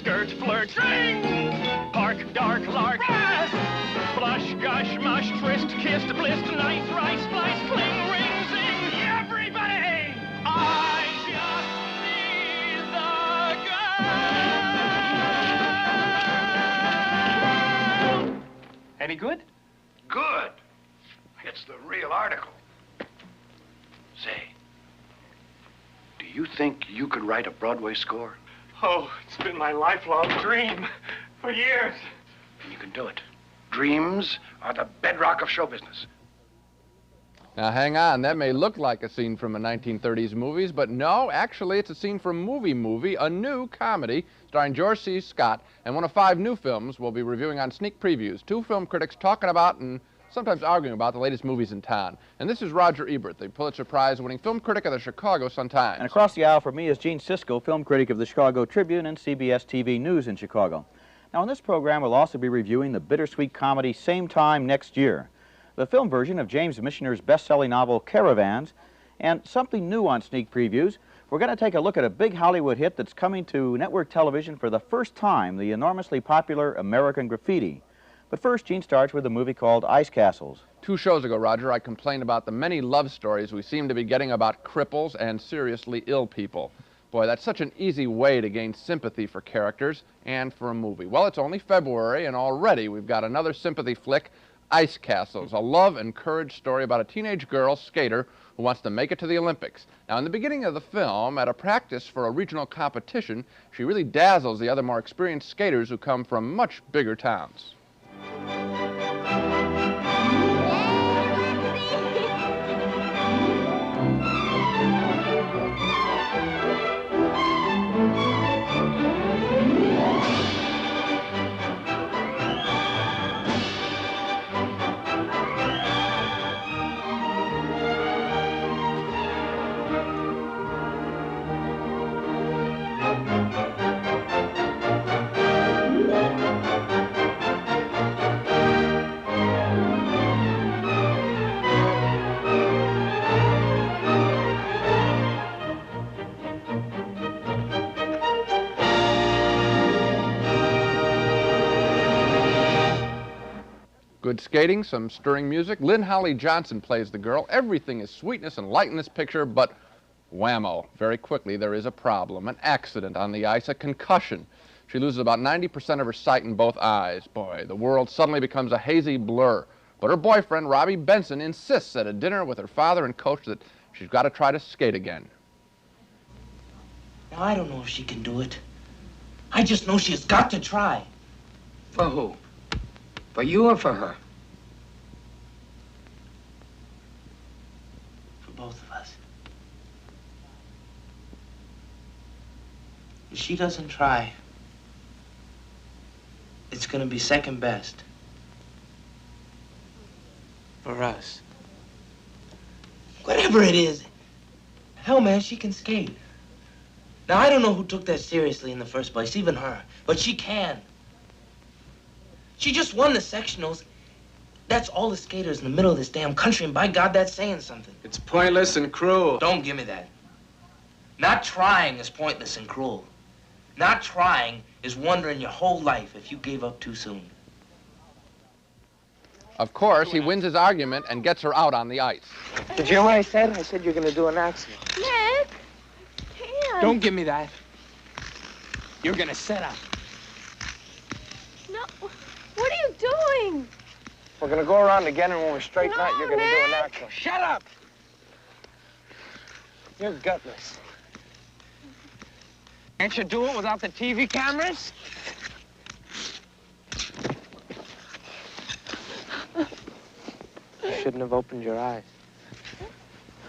skirt, flirt, sing. Park, dark, lark, ass. Blush, gush, mush, tryst, kissed, blissed, nice, rice, splice, cling, ring, zing. Everybody! I just need the girl. Any good? Good. It's the real article. Say, do you think you could write a Broadway score? Oh, it's been my lifelong dream for years. And you can do it. Dreams are the bedrock of show business. Now, hang on. That may look like a scene from a 1930s movie, but no, actually, it's a scene from Movie, a new comedy starring George C. Scott, and one of 5 new films we'll be reviewing on Sneak Previews. 2 film critics talking about and sometimes arguing about the latest movies in town. And this is Roger Ebert, the Pulitzer Prize-winning film critic of the Chicago Sun-Times. And across the aisle from me is Gene Siskel, film critic of the Chicago Tribune and CBS TV News in Chicago. Now, in this program, we'll also be reviewing the bittersweet comedy Same Time Next Year, the film version of James Michener's best-selling novel Caravans, and something new on Sneak Previews. We're going to take a look at a big Hollywood hit that's coming to network television for the first time, the enormously popular American Graffiti. But first, Gene starts with a movie called Ice Castles. 2 shows ago, Roger, I complained about the many love stories we seem to be getting about cripples and seriously ill people. Boy, that's such an easy way to gain sympathy for characters and for a movie. Well, it's only February, and already we've got another sympathy flick, Ice Castles, a love and courage story about a teenage girl skater who wants to make it to the Olympics. Now, in the beginning of the film, at a practice for a regional competition, she really dazzles the other more experienced skaters who come from much bigger towns. Good skating, some stirring music. Lynn-Holly Johnson plays the girl. Everything is sweetness and light in this picture, but whammo. Very quickly, there is a problem, an accident on the ice, a concussion. She loses about 90% of her sight in both eyes. Boy, the world suddenly becomes a hazy blur. But her boyfriend, Robbie Benson, insists at a dinner with her father and coach that she's got to try to skate again. Now, I don't know if she can do it. I just know she has got to try. For who? For you or for her? For both of us. If she doesn't try, it's gonna be second best. For us. Whatever it is, hell, man, she can skate. Now, I don't know who took that seriously in the first place, even her, but she can. She just won the sectionals. That's all the skaters in the middle of this damn country, and by God, that's saying something. It's pointless and cruel. Don't give me that. Not trying is pointless and cruel. Not trying is wondering your whole life if you gave up too soon. Of course, he wins his argument and gets her out on the ice. Did you hear what I said? I said you're going to do an accident. Nick, I can't. Don't give me that. You're going to set up. No. What are you doing? We're going to go around again, and when we're straighten out, you're going to do an Nick. accident. Shut up! You're gutless. Can't you do it without the TV cameras? You shouldn't have opened your eyes.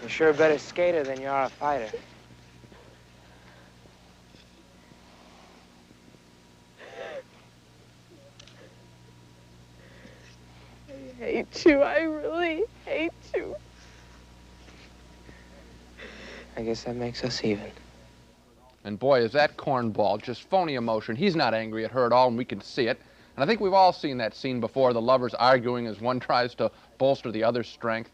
You're sure a better skater than you are a fighter. I hate you. I really hate you. I guess that makes us even. And boy, is that cornball just phony emotion. He's not angry at her at all, and we can see it. And I think we've all seen that scene before, the lovers arguing as one tries to bolster the other's strength.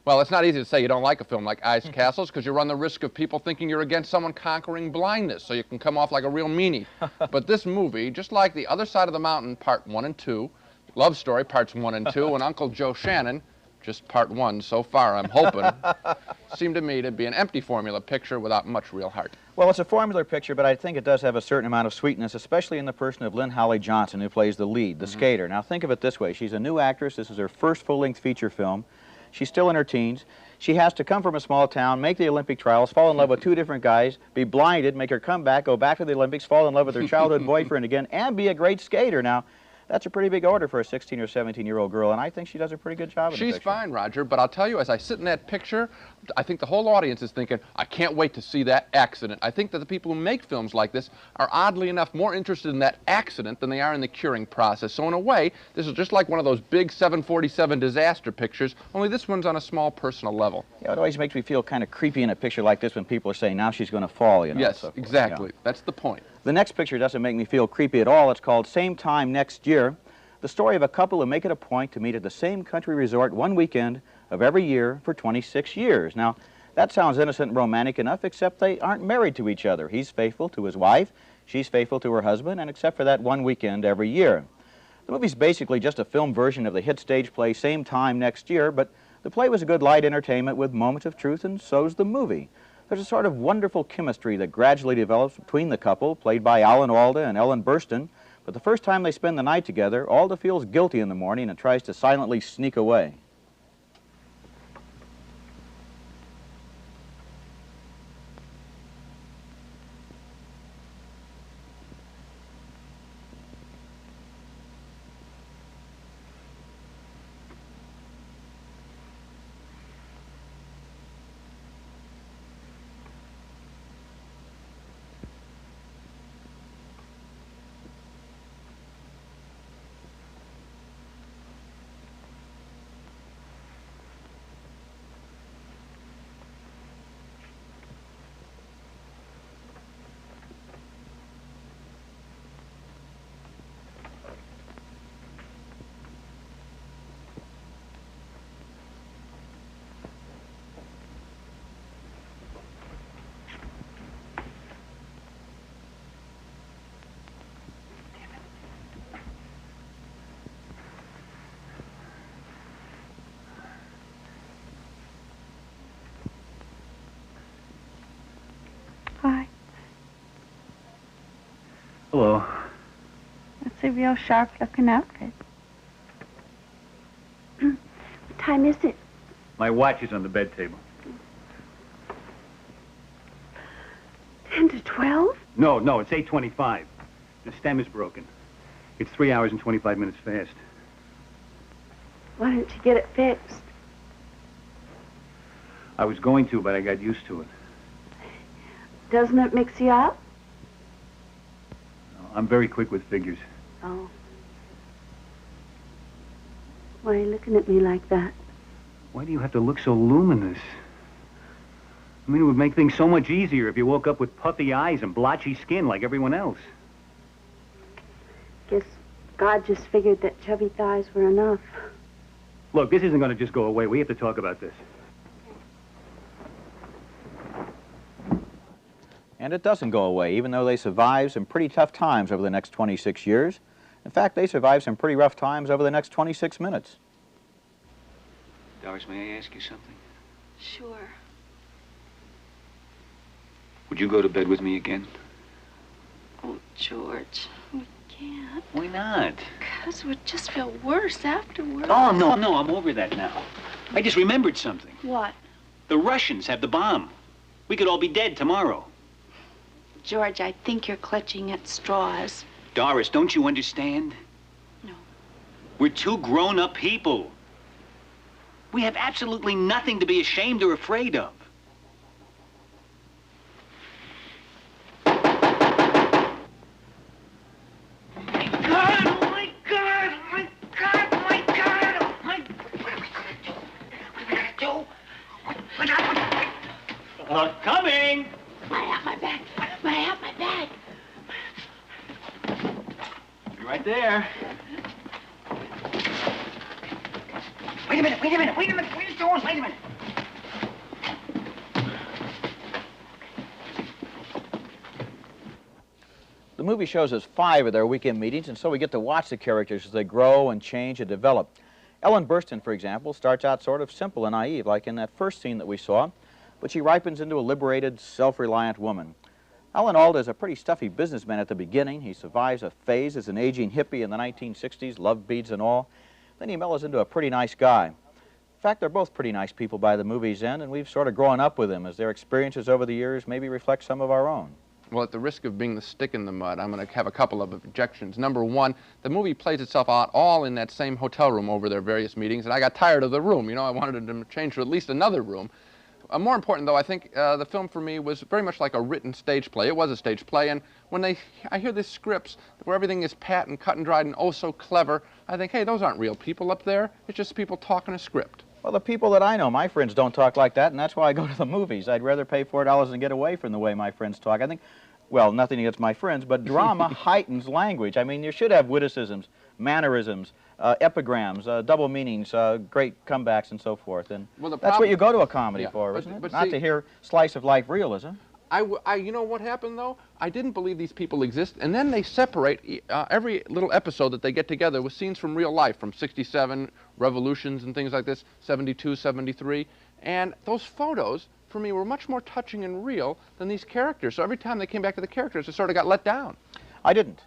Well, it's not easy to say you don't like a film like Ice Castles because you run the risk of people thinking you're against someone conquering blindness, so you can come off like a real meanie. But this movie, just like The Other Side of the Mountain Part 1 and 2, Love Story Parts 1 and 2, and Uncle Joe Shannon, just Part 1 so far, I'm hoping, seemed to me to be an empty formula picture without much real heart. Well, it's a formula picture, but I think it does have a certain amount of sweetness, especially in the person of Lynn-Holly Johnson, who plays the lead, the skater. Now, think of it this way. She's a new actress. This is her first full-length feature film. She's still in her teens. She has to come from a small town, make the Olympic trials, fall in love with 2 different guys, be blinded, make her come back, go back to the Olympics, fall in love with her childhood boyfriend again, and be a great skater. Now, that's a pretty big order for a 16 or 17-year-old girl, and I think she does a pretty good job in the picture. She's fine, Roger, but I'll tell you, as I sit in that picture, I think the whole audience is thinking, I can't wait to see that accident. I think that the people who make films like this are oddly enough more interested in that accident than they are in the curing process. So in a way, this is just like one of those big 747 disaster pictures, only this one's on a small personal level. Yeah, it always makes me feel kind of creepy in a picture like this when people are saying, now she's going to fall, you know. Yes, so forth. exactly. Yeah. That's the point. The next picture doesn't make me feel creepy at all. It's called Same Time Next Year. The story of a couple who make it a point to meet at the same country resort one weekend of every year for 26 years. Now, that sounds innocent and romantic enough, except they aren't married to each other. He's faithful to his wife, she's faithful to her husband, and except for that one weekend every year. The movie's basically just a film version of the hit stage play Same Time Next Year, but the play was a good light entertainment with moments of truth, and so's the movie. There's a sort of wonderful chemistry that gradually develops between the couple, played by Alan Alda and Ellen Burstyn. But the first time they spend the night together, Alda feels guilty in the morning and tries to silently sneak away. Hi. Hello. That's a real sharp-looking outfit. What time is it? My watch is on the bed table. 10 to 12? No, it's 8:25. The stem is broken. It's 3 hours and 25 minutes fast. Why don't you get it fixed? I was going to, but I got used to it. Doesn't it mix you up? I'm very quick with figures. Oh. Why are you looking at me like that? Why do you have to look so luminous? I mean, it would make things so much easier if you woke up with puffy eyes and blotchy skin like everyone else. Guess God just figured that chubby thighs were enough. Look, this isn't going to just go away. We have to talk about this. And it doesn't go away, even though they survive some pretty tough times over the next 26 years. In fact, they survive some pretty rough times over the next 26 minutes. Doris, may I ask you something? Sure. Would you go to bed with me again? Oh, George, we can't. Why not? Because it would just feel worse afterwards. Oh, no, I'm over that now. I just remembered something. What? The Russians have the bomb. We could all be dead tomorrow. George, I think you're clutching at straws. Doris, don't you understand? No. We're two grown-up people. We have absolutely nothing to be ashamed or afraid of. Coming! I have my bag. I have my bag. You're right there. Wait a minute. Where are you going? Wait a minute. movie shows us 5 of their weekend meetings, and so we get to watch the characters as they grow and change and develop. Ellen Burstyn, for example, starts out sort of simple and naive, like in that first scene that we saw, but she ripens into a liberated, self-reliant woman. Alan Alda is a pretty stuffy businessman at the beginning. He survives a phase as an aging hippie in the 1960s, love beads and all. Then he mellows into a pretty nice guy. In fact, they're both pretty nice people by the movie's end, and we've sort of grown up with them as their experiences over the years maybe reflect some of our own. Well, at the risk of being the stick in the mud, I'm going to have a couple of objections. Number one, the movie plays itself out all in that same hotel room over their various meetings, and I got tired of the room. You know, I wanted them to change to at least another room. More important, though, I think the film for me was very much like a written stage play. It was a stage play, and when I hear these scripts where everything is pat and cut and dried and oh so clever, I think, hey, those aren't real people up there. It's just people talking a script. Well, the people that I know, my friends don't talk like that, and that's why I go to the movies. I'd rather pay $4 and get away from the way my friends talk. I think, well, nothing against my friends, but drama heightens language. I mean, you should have witticisms, mannerisms, epigrams, double meanings, great comebacks, and so forth. And well, that's what you go to a comedy for, isn't it? But Not see, to hear slice-of-life realism. You know what happened, though? I didn't believe these people exist, and then they separate every little episode that they get together with scenes from real life, from 67, revolutions and things like this, 72, 73, and those photos, for me, were much more touching and real than these characters. So every time they came back to the characters, I sort of got let down. I didn't.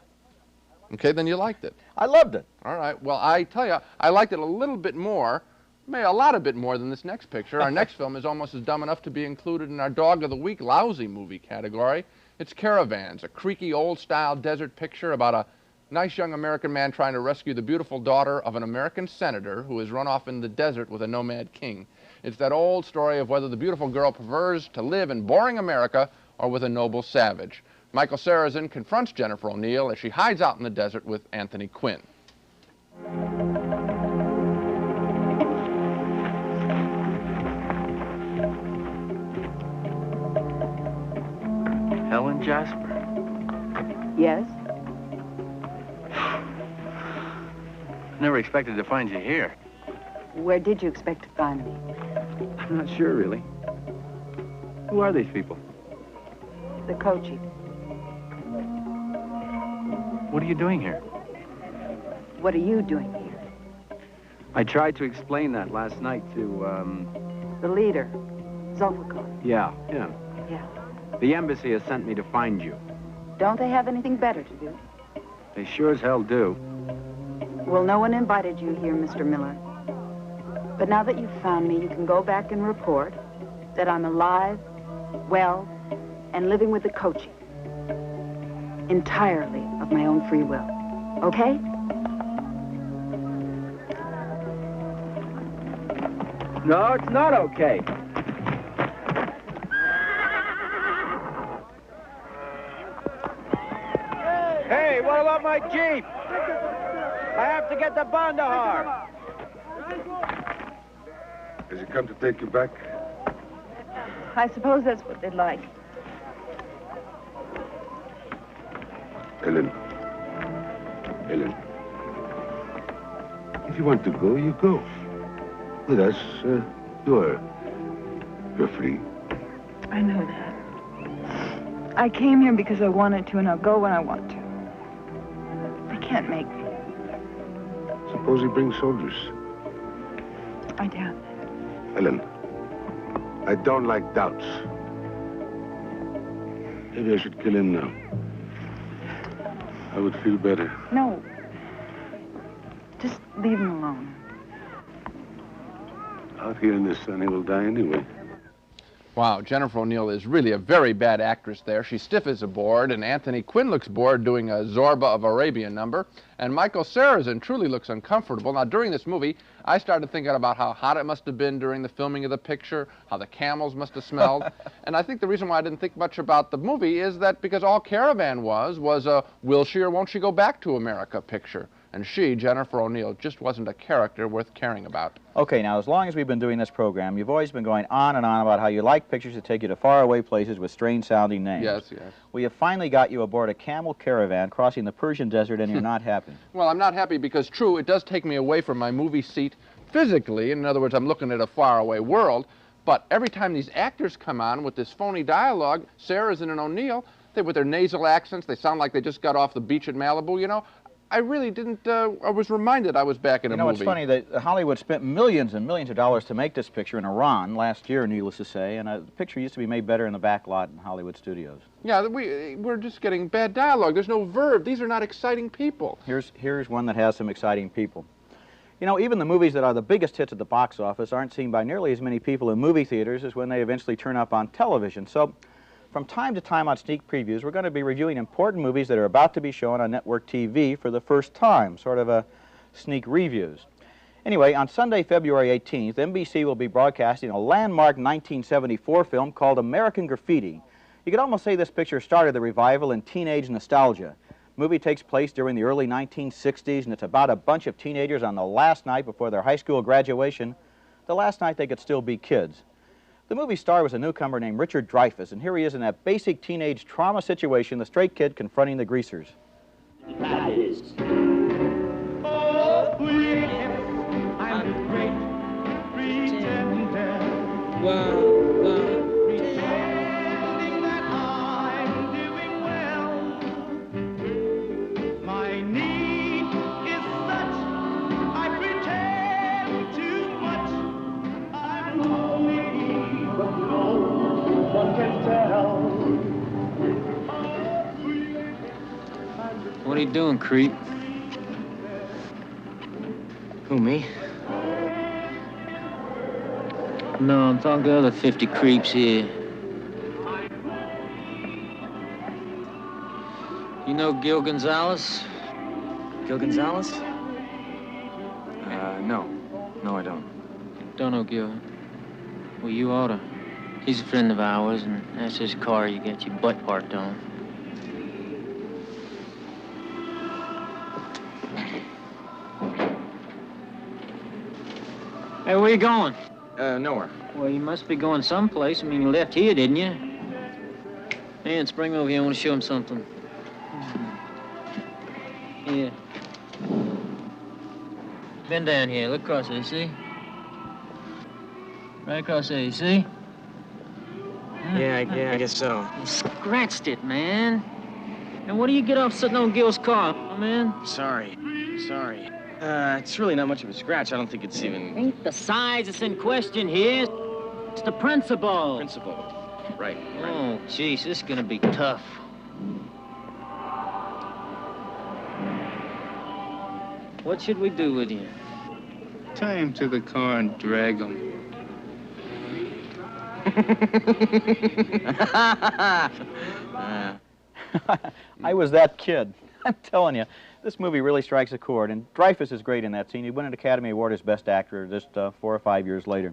Okay, then you liked it. I loved it. All right, well, I tell you, I liked it a little bit more, maybe a lot bit more than this next picture. Our next film is almost as dumb enough to be included in our Dog of the Week lousy movie category. It's Caravans, a creaky old-style desert picture about a nice young American man trying to rescue the beautiful daughter of an American senator who has run off in the desert with a nomad king. It's that old story of whether the beautiful girl prefers to live in boring America or with a noble savage. Michael Sarrazin confronts Jennifer O'Neill as she hides out in the desert with Anthony Quinn. Helen Jasper. Yes? Never expected to find you here. Where did you expect to find me? I'm not sure, really. Who are these people? The Coachie. What are you doing here? What are you doing here? I tried to explain that last night to, The leader, Zolfikov. Yeah. Yeah. The embassy has sent me to find you. Don't they have anything better to do? They sure as hell do. Well, no one invited you here, Mr. Miller. But now that you've found me, you can go back and report that I'm alive, well, and living with the Coachie. Entirely of my own free will. Okay? No, it's not okay. Hey, what about my Jeep? I have to get to Bandahar. Has he come to take you back? I suppose that's what they'd like. Ellen. If you want to go, you go. With us, you're free. I know that. I came here because I wanted to, and I'll go when I want to. They can't make me. Suppose he brings soldiers. I doubt it. Ellen, I don't like doubts. Maybe I should kill him now. I would feel better. No. Just leave him alone. Out here in the sun, he will die anyway. Wow, Jennifer O'Neill is really a very bad actress there. She's stiff as a board, and Anthony Quinn looks bored doing a Zorba of Arabia number, and Michael Sarrazin truly looks uncomfortable. Now, during this movie, I started thinking about how hot it must have been during the filming of the picture, how the camels must have smelled, and I think the reason why I didn't think much about the movie is that because all Caravan was a will she or won't she go back to America picture. And she, Jennifer O'Neill, just wasn't a character worth caring about. Okay, now, as long as we've been doing this program, you've always been going on and on about how you like pictures that take you to faraway places with strange-sounding names. Yes. We have finally got you aboard a camel caravan crossing the Persian desert, and you're not happy. Well, I'm not happy because, true, it does take me away from my movie seat physically. In other words, I'm looking at a faraway world. But every time these actors come on with this phony dialogue, Sarrazin and O'Neill, They, with their nasal accents, they sound like they just got off the beach at Malibu, you know. I really didn't, I was reminded I was back in a movie. You know, it's funny that Hollywood spent millions and millions of dollars to make this picture in Iran last year, needless to say, and the picture used to be made better in the back lot in Hollywood studios. Yeah, we're just getting bad dialogue. There's no verb. These are not exciting people. Here's one that has some exciting people. You know, even the movies that are the biggest hits at the box office aren't seen by nearly as many people in movie theaters as when they eventually turn up on television. So, from time to time on Sneak Previews, we're going to be reviewing important movies that are about to be shown on network TV for the first time, sort of a sneak reviews. Anyway, on Sunday, February 18th, NBC will be broadcasting a landmark 1974 film called American Graffiti. You could almost say this picture started the revival in teenage nostalgia. The movie takes place during the early 1960s, and it's about a bunch of teenagers on the last night before their high school graduation, the last night they could still be kids. The movie star was a newcomer named Richard Dreyfuss, and here he is in that basic teenage trauma situation, the straight kid confronting the greasers. That is. Oh, yes, I'm the great pretender. Pretending that I'm doing well. My need is such, I pretend too much. I'm lonely, but no one can tell. What are you doing, creep? Who, me? No, I'm talking to the other 50 creeps here. You know Gil Gonzalez? Gil Gonzalez? No. No, I don't. Don't know Gil? Well, you oughta. He's a friend of ours, and that's his car you get your butt parked on. Hey, where you going? Nowhere. Well, you must be going someplace. I mean, you left here, didn't you? Man, spring over here. I want to show him something. Here. Bend down here. Look across there, see? Right across there, you see? Yeah, I guess so. You scratched it, man. And what do you get off sitting on Gil's car, man? Sorry. It's really not much of a scratch. I don't think it's even... Ain't the size that's in question here. It's the principle. Principle. Right. Oh, jeez, this is gonna be tough. What should we do with you? Tie him to the car and drag him. I was that kid. I'm telling you, this movie really strikes a chord, and Dreyfuss is great in that scene. He won an Academy Award as Best Actor just 4 or 5 years later.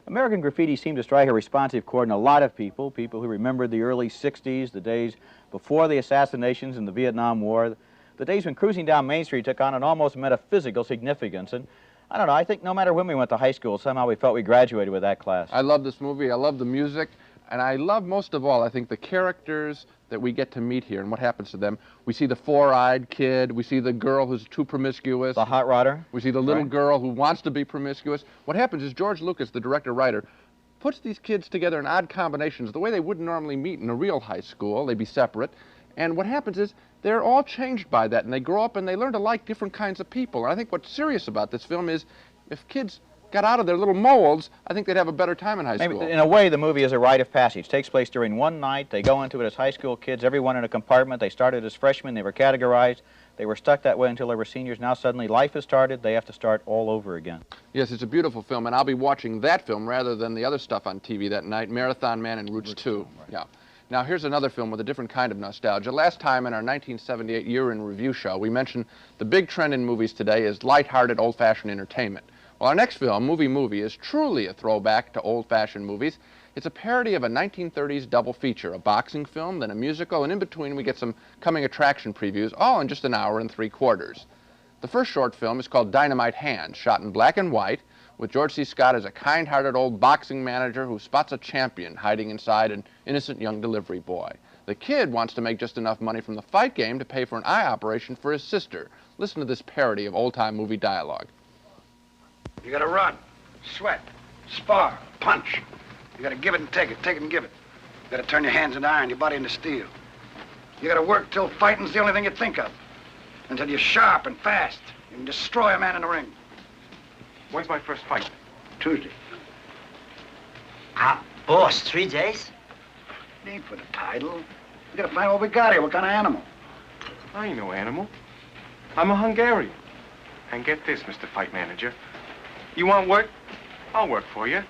American Graffiti seemed to strike a responsive chord in a lot of people who remembered the early 60s, the days before the assassinations in the Vietnam War, the days when cruising down Main Street took on an almost metaphysical significance. And I don't know, I think no matter when we went to high school, somehow we felt we graduated with that class. I love this movie. I love the music. And I love most of all, I think, the characters that we get to meet here and what happens to them. We see the four-eyed kid. We see the girl who's too promiscuous. The hot rodder. We see the little girl who wants to be promiscuous. What happens is George Lucas, the director-writer, puts these kids together in odd combinations, the way they wouldn't normally meet in a real high school. They'd be separate. And what happens is they're all changed by that, and they grow up and they learn to like different kinds of people. And I think what's serious about this film is if kids got out of their little molds, I think they'd have a better time in high school. In a way, the movie is a rite of passage. It takes place during one night. They go into it as high school kids, everyone in a compartment. They started as freshmen. They were categorized. They were stuck that way until they were seniors. Now suddenly life has started. They have to start all over again. Yes, it's a beautiful film, and I'll be watching that film rather than the other stuff on TV that night, Marathon Man and Roots 2. Right. Yeah. Now, here's another film with a different kind of nostalgia. Last time in our 1978 Year in Review show, we mentioned the big trend in movies today is light-hearted, old-fashioned entertainment. Well, our next film, Movie, is truly a throwback to old-fashioned movies. It's a parody of a 1930s double feature, a boxing film, then a musical, and in between we get some coming attraction previews, all in just an hour and 3/4. The first short film is called Dynamite Hands, shot in black and white, with George C. Scott as a kind-hearted old boxing manager who spots a champion hiding inside an innocent young delivery boy. The kid wants to make just enough money from the fight game to pay for an eye operation for his sister. Listen to this parody of old-time movie dialogue. You gotta run, sweat, spar, punch. You gotta give it and take it and give it. You gotta turn your hands into iron, your body into steel. You gotta work till fighting's the only thing you think of. Until you're sharp and fast. You can destroy a man in the ring. When's my first fight? Tuesday. Boss, 3 days? It ain't for the title. We gotta find what we got here. What kind of animal? I ain't no animal. I'm a Hungarian. And get this, Mr. Fight Manager. You want work? I'll work for you.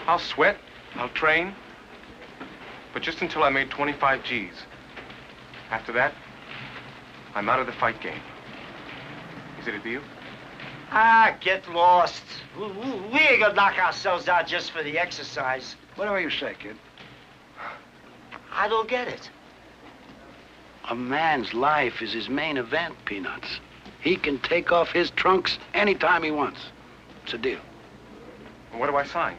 I'll sweat. I'll train. But just until I made 25 G's. After that, I'm out of the fight game. Is it a deal? Get lost. We ain't gonna knock ourselves out just for the exercise. Whatever you say, kid. I don't get it. A man's life is his main event, Peanuts. He can take off his trunks anytime he wants. It's a deal. Well, what do I sign?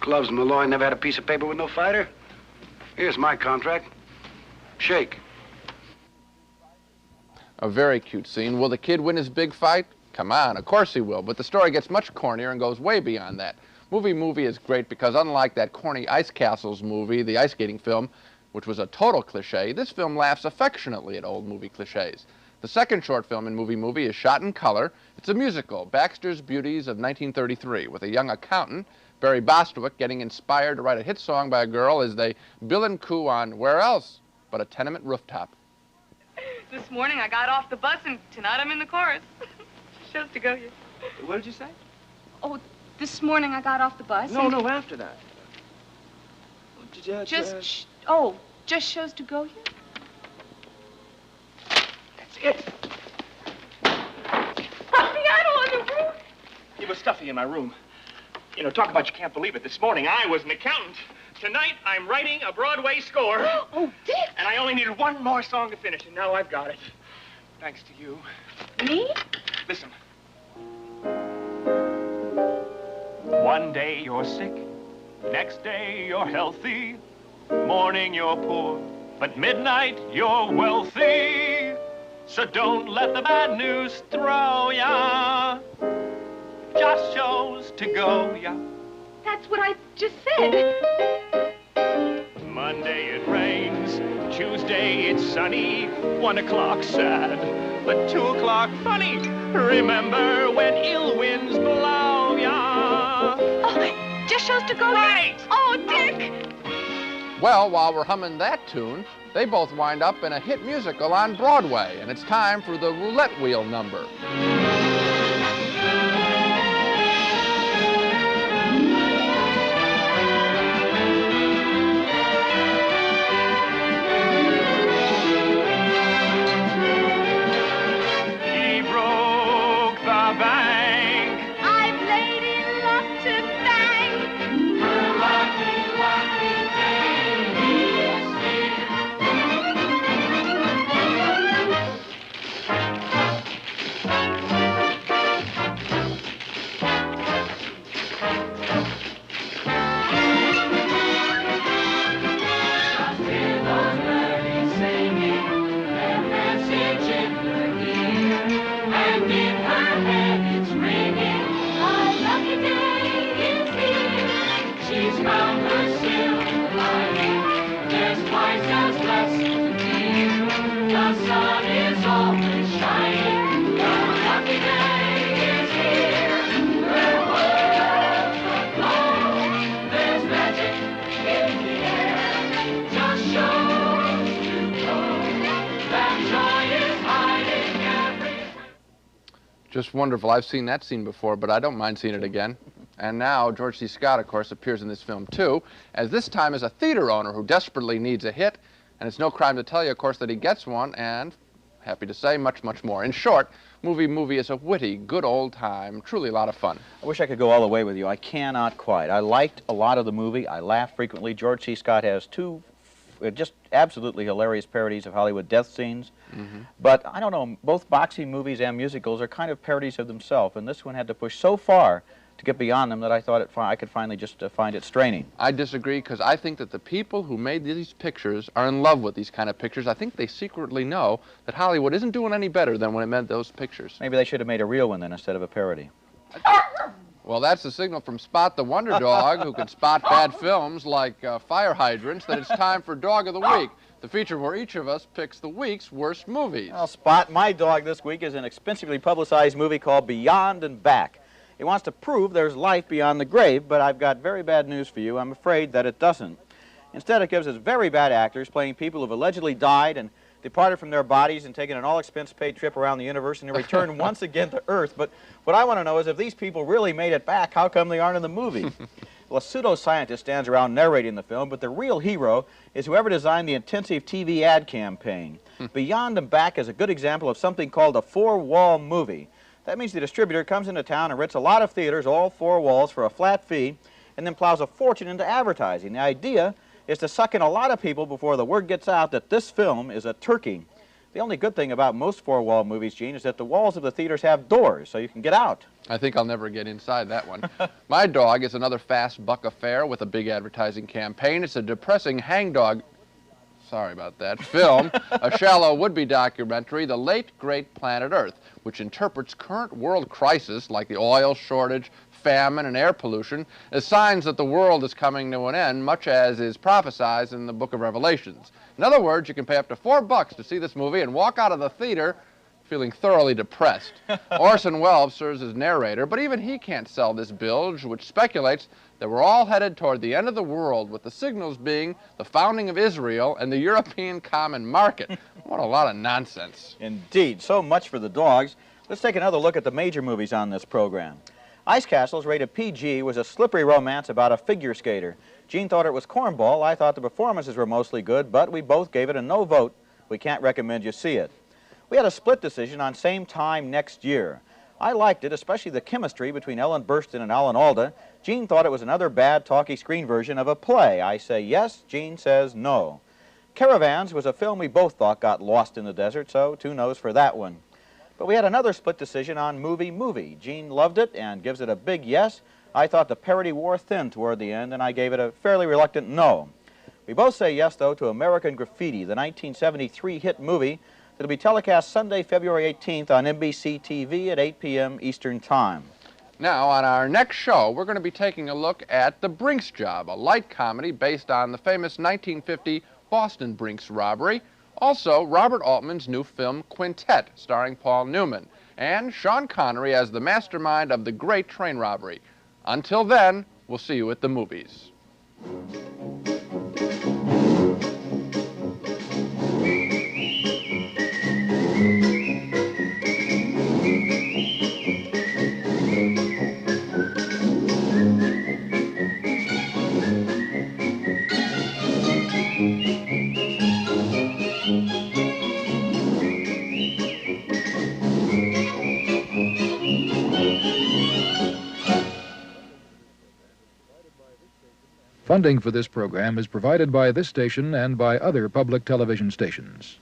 Gloves Malloy never had a piece of paper with no fighter. Here's my contract. Shake. A very cute scene. Will the kid win his big fight? Come on, of course he will. But the story gets much cornier and goes way beyond that. Movie is great because unlike that corny Ice Castles movie, the ice skating film, which was a total cliche, this film laughs affectionately at old movie cliches. The second short film in Movie is shot in color. It's a musical, Baxter's Beauties of 1933, with a young accountant, Barry Bostwick, getting inspired to write a hit song by a girl as they bill and coo on where else but a tenement rooftop. This morning I got off the bus and tonight I'm in the chorus. Shows to go here. What did you say? Oh, this morning I got off the bus. No, after that. Just shows to go here? That's it. A piano on the roof. It was stuffy in my room. You know, talk about you can't believe it. This morning I was an accountant. Tonight I'm writing a Broadway score. Oh, Dick. And I only needed one more song to finish, and now I've got it. Thanks to you. Me? Listen. One day you're sick, next day you're healthy, morning you're poor, but midnight you're wealthy. So don't let the bad news throw ya. Just shows to go ya. That's what I just said. Monday it rains, Tuesday it's sunny, 1 o'clock sad, but 2 o'clock funny. Remember when ill winds blow ya. Oh, just shows to go right. Here. Oh, Dick. Well, while we're humming that tune, they both wind up in a hit musical on Broadway, and it's time for the roulette wheel number. Just wonderful. I've seen that scene before, but I don't mind seeing it again. And now George C. Scott, of course, appears in this film too, as this time as a theater owner who desperately needs a hit. And it's no crime to tell you, of course, that he gets one, and happy to say, much more. In short, Movie is a witty, good old time, truly a lot of fun. I wish I could go all the way with you. I cannot quite. I liked a lot of the movie. I laughed frequently. George C. Scott has two just absolutely hilarious parodies of Hollywood death scenes. But I don't know, both boxing movies and musicals are kind of parodies of themselves, and this one had to push so far to get beyond them that I thought I could finally just find it straining. I disagree, because I think that the people who made these pictures are in love with these kind of pictures. I think they secretly know that Hollywood isn't doing any better than when it made those pictures. Maybe they should have made a real one then instead of a parody. Well, that's the signal from Spot the Wonder Dog, who can spot bad films like fire hydrants, that it's time for Dog of the Week. the feature where each of us picks the week's worst movies. Well, Spot, my dog this week is an expensively publicized movie called Beyond and Back. He wants to prove there's life beyond the grave, but I've got very bad news for you. I'm afraid that it doesn't. Instead, it gives us very bad actors playing people who've allegedly died and departed from their bodies and taken an all-expense-paid trip around the universe and return once again to Earth. But what I want to know is if these people really made it back, how come they aren't in the movie? Well, a pseudoscientist stands around narrating the film, but the real hero is whoever designed the intensive TV ad campaign. Beyond and Back is a good example of something called a four-wall movie. That means the distributor comes into town and rents a lot of theaters, all four walls, for a flat fee, and then plows a fortune into advertising. The idea is to suck in a lot of people before the word gets out that this film is a turkey. The only good thing about most four-wall movies, Gene, is that the walls of the theaters have doors, so you can get out. I think I'll never get inside that one. My Dog is another fast buck affair with a big advertising campaign. It's a depressing hangdog, sorry about that, film, a shallow would-be documentary, The Late Great Planet Earth, which interprets current world crisis like the oil shortage, famine, and air pollution as signs that the world is coming to an end, much as is prophesied in the book of Revelations. In other words, you can pay up to $4 to see this movie and walk out of the theater feeling thoroughly depressed. Orson Welles serves as narrator, but even he can't sell this bilge, which speculates that we're all headed toward the end of the world, with the signals being the founding of Israel and the European Common Market. What a lot of nonsense. Indeed, so much for the dogs. Let's take another look at the major movies on this program. Ice Castles, rated PG, was a slippery romance about a figure skater. Gene thought it was cornball. I thought the performances were mostly good, but we both gave it a no vote. We can't recommend you see it. We had a split decision on Same Time Next Year. I liked it, especially the chemistry between Ellen Burstyn and Alan Alda. Gene thought it was another bad, talky screen version of a play. I say yes, Gene says no. Caravans was a film we both thought got lost in the desert, so 2 no's for that one. But we had another split decision on Movie. Gene loved it and gives it a big yes. I thought the parody wore thin toward the end, and I gave it a fairly reluctant no. We both say yes, though, to American Graffiti, the 1973 hit movie that'll be telecast Sunday, February 18th on NBC TV at 8 p.m. Eastern Time. Now, on our next show, we're going to be taking a look at The Brinks Job, a light comedy based on the famous 1950 Boston Brinks robbery. Also, Robert Altman's new film, Quintet, starring Paul Newman, and Sean Connery as the mastermind of the great train robbery. Until then, we'll see you at the movies. Funding for this program is provided by this station and by other public television stations.